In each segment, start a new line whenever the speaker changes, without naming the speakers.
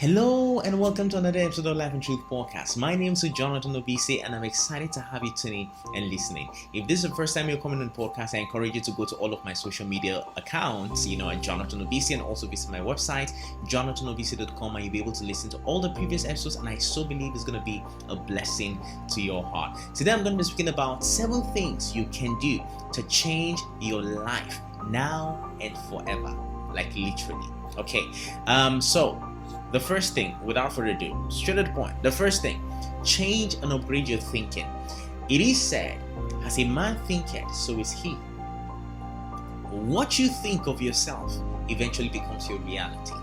Hello and welcome to another episode of Life and Truth Podcast. My name is Jonathan Obise and I'm excited to have you tuning and listening. If this is the first time you're coming on the podcast, I encourage you to go to all of my social media accounts, at Jonathan Obise, and also visit my website, jonathanobise.com, and you'll be able to listen to all the previous episodes, and I so believe it's going to be a blessing to your heart. Today I'm going to be speaking about 7 things you can do to change your life now and forever, like literally. Okay, so the first thing, without further ado, straight to the point. The first thing, change and upgrade your thinking. It is said, as a man thinketh, so is he. What you think of yourself eventually becomes your reality.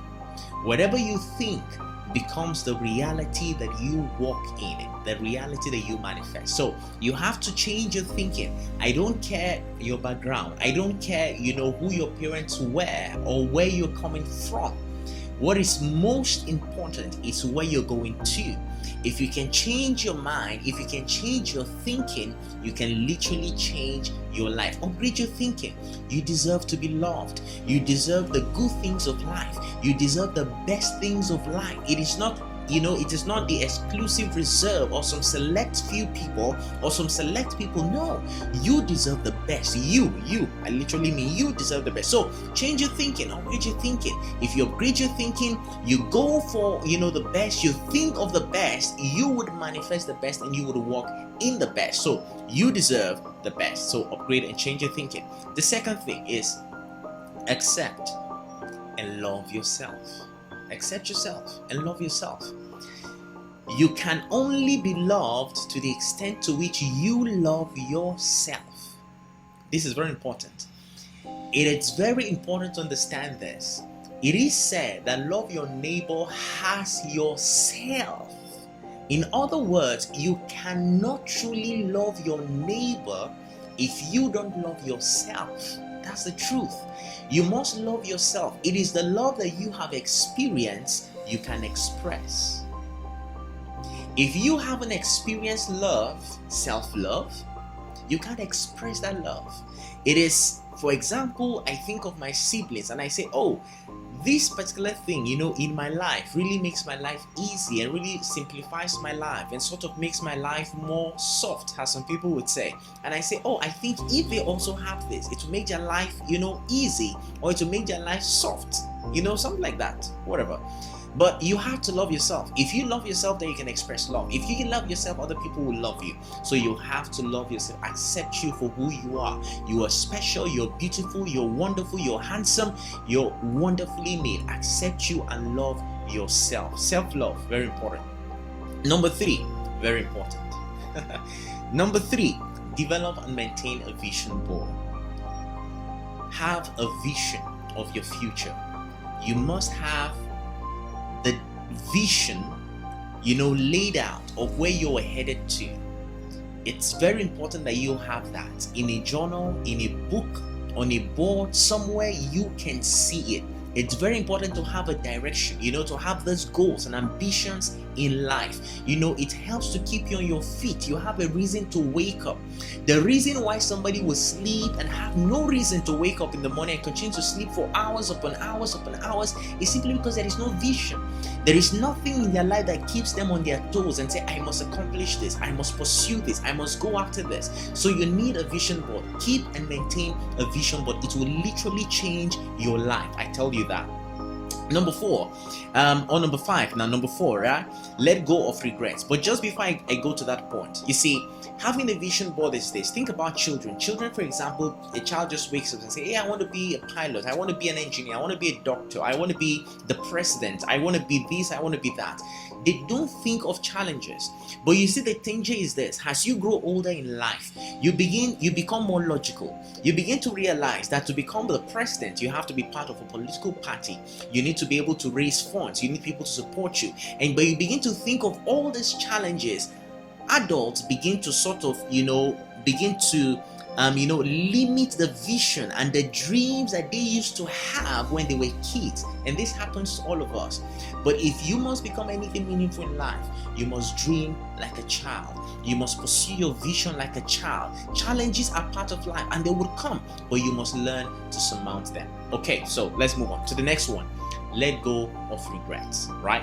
Whatever you think becomes the reality that you walk in, the reality that you manifest. So you have to change your thinking. I don't care your background. I don't care, who your parents were or where you're coming from. What is most important is where you're going to. If you can change your mind, if you can change your thinking, you can literally change your life. Upgrade your thinking. You deserve to be loved. You deserve the good things of life. You deserve the best things of life. It is not the exclusive reserve or some select few people or some select people. No, you deserve the best. I literally mean you deserve the best. So change your thinking, upgrade your thinking. If you upgrade your thinking, you go for, the best, you think of the best, you would manifest the best and you would walk in the best. So you deserve the best. So upgrade and change your thinking. The second thing is accept and love yourself. Accept yourself and love yourself. You can only be loved to the extent to which you love yourself. This is very important. It is very important to understand this. It is said that love your neighbor as yourself. In other words, you cannot truly love your neighbor if you don't love yourself. That's the truth. You must love yourself. It is the love that you have experienced you can express. If you haven't experienced love, self-love, you can't express that love. It is, for example, I think of my siblings and I say, this particular thing, in my life really makes my life easy and really simplifies my life and sort of makes my life more soft, as some people would say. And I say, I think if they also have this, it will make their life, easy, or it will make their life soft, something like that, whatever. But you have to love yourself. If you love yourself, then you can express love. If you can love yourself, other people will love you. So you have to love yourself. Accept you for who you are. You are special, you're beautiful, you're wonderful, you're handsome, you're wonderfully made. Accept you and love yourself. Self-love, very important. Number 3, very important. Number 3, develop and maintain a vision board. Have a vision of your future. You must have the vision, laid out of where you're headed to. It's very important that you have that in a journal, in a book, on a board, somewhere you can see it. It's very important to have a direction, to have those goals and ambitions in life. It helps to keep you on your feet. You have a reason to wake up. The reason why somebody will sleep and have no reason to wake up in the morning and continue to sleep for hours upon hours upon hours is simply because there is no vision. There is nothing in their life that keeps them on their toes and say, I must accomplish this, I must pursue this, I must go after this. So you need a vision board. Keep and maintain a vision board. It will literally change your life. I tell you that. Number 4, or number 5. Now, number 4, right? Let go of regrets. But just before I go to that point, you see, having a vision board is this. Think about children. Children, for example, a child just wakes up and says, hey, I want to be a pilot. I want to be an engineer. I want to be a doctor. I want to be the president. I want to be this. I want to be that. They don't think of challenges. But you see, the danger is this. As you grow older in life, you become more logical. You begin to realize that to become the president, you have to be part of a political party. You need to be able to raise funds. You need people to support you. But you begin to think of all these challenges. Adults begin to sort of, limit the vision and the dreams that they used to have when they were kids. And this happens to all of us. But if you must become anything meaningful in life, you must dream like a child. You must pursue your vision like a child. Challenges are part of life and they will come, but you must learn to surmount them. Okay, so let's move on to the next one. Let go of regrets, right?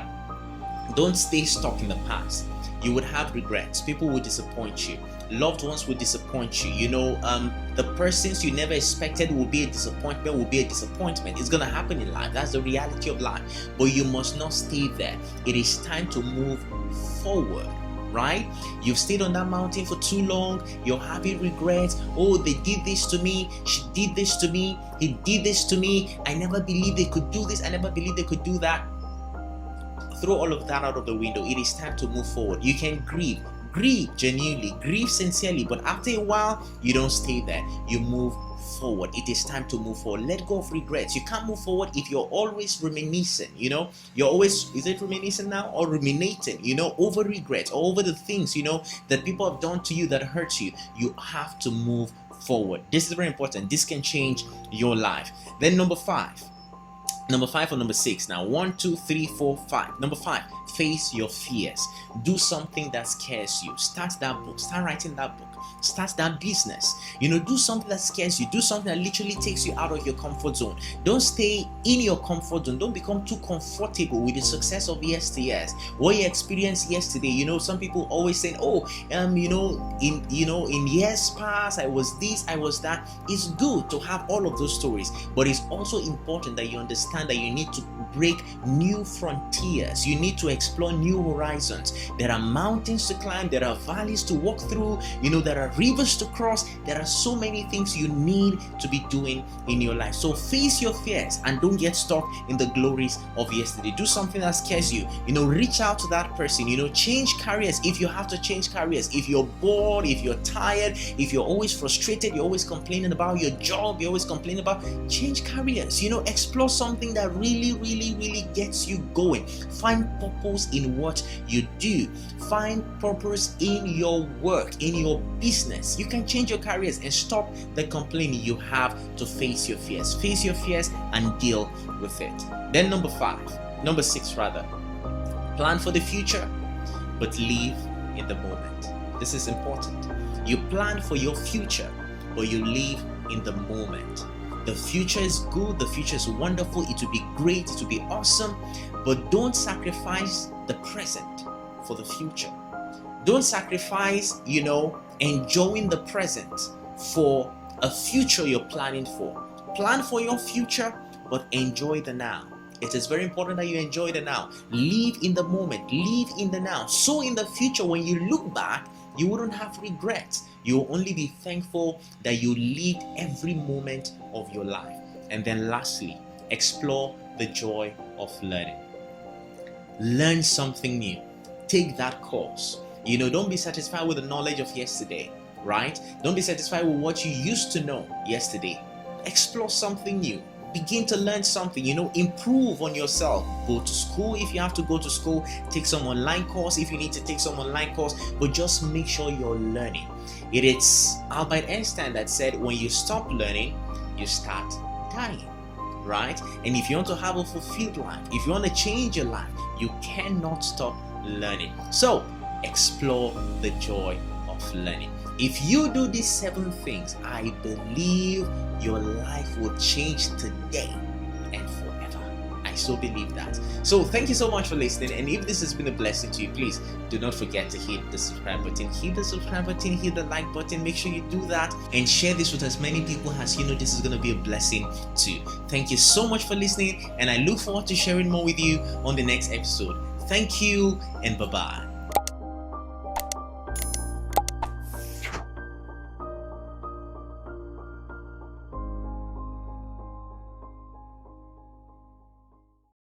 Don't stay stuck in the past. You would have regrets. People will disappoint you. Loved ones will disappoint you. The persons you never expected will be a disappointment. It's gonna happen in life. That's the reality of life. But you must not stay there. It is time to move forward. Right? You've stayed on that mountain for too long. You're having regrets. Oh, they did this to me. She did this to me. He did this to me. I never believed they could do this. I never believed they could do that. Throw all of that out of the window. It is time to move forward. You can grieve genuinely, grieve sincerely, but after a while, you don't stay there. You move forward. It is time to move forward. Let go of regrets. You can't move forward if you're always reminiscing. You're always, is it reminiscing now or ruminating? Over regrets or over the things that people have done to you that hurt you. You have to move forward. This is very important. This can change your life. Then number five or number six now. 1, 2, 3, 4, 5. Number 5, face your fears. Do something that scares you. Start that book. Start writing that book. Start that business. Do something that scares you. Do something that literally takes you out of your comfort zone. Don't stay in your comfort zone. Don't become too comfortable with the success of yesteryears. What you experienced yesterday. Some people always say, in years past, I was this, I was that. It's good to have all of those stories, but it's also important that you understand that you need to break new frontiers. You need to explore new horizons. There are mountains to climb. There are valleys to walk through. There are rivers to cross. There are so many things you need to be doing in your life. So face your fears and don't get stuck in the glories of yesterday. Do something that scares you. Reach out to that person. Change careers if you have to change careers. If you're bored, if you're tired, if you're always frustrated, you're always complaining about your job, you're always complaining about, change careers. Explore something that really gets you going. Find purpose in what you do. Find purpose in your work, in your business. You can change your careers and stop the complaining. You have to face your fears. Face your fears and deal with it. Then number 6 rather. Plan for the future, but live in the moment. This is important. You plan for your future, but you live in the moment. The future is good, the future is wonderful, it will be great, it will be awesome, but don't sacrifice the present for the future. Don't sacrifice, enjoying the present for a future you're planning for. Plan for your future, but enjoy the now. It is very important that you enjoy the now. Live in the moment, live in the now. So in the future, when you look back, you wouldn't have regrets. You will only be thankful that you lived every moment of your life. And then lastly, explore the joy of learning. Learn something new. Take that course. Don't be satisfied with the knowledge of yesterday, right? Don't be satisfied with what you used to know yesterday. Explore something new. Begin to learn something, improve on yourself. Go to school if you have to go to school. Take some online course if you need to take some online course. But just make sure you're learning. It is Albert Einstein that said, when you stop learning, you start dying, right? And if you want to have a fulfilled life, if you want to change your life, you cannot stop learning. So explore the joy of learning. If you do these 7 things, I believe your life will change today and forever. I so believe that. So thank you so much for listening. And if this has been a blessing to you, please do not forget to hit the subscribe button. Hit the subscribe button, hit the like button. Make sure you do that and share this with as many people as this is going to be a blessing to. Thank you so much for listening, and I look forward to sharing more with you on the next episode. Thank you and bye-bye.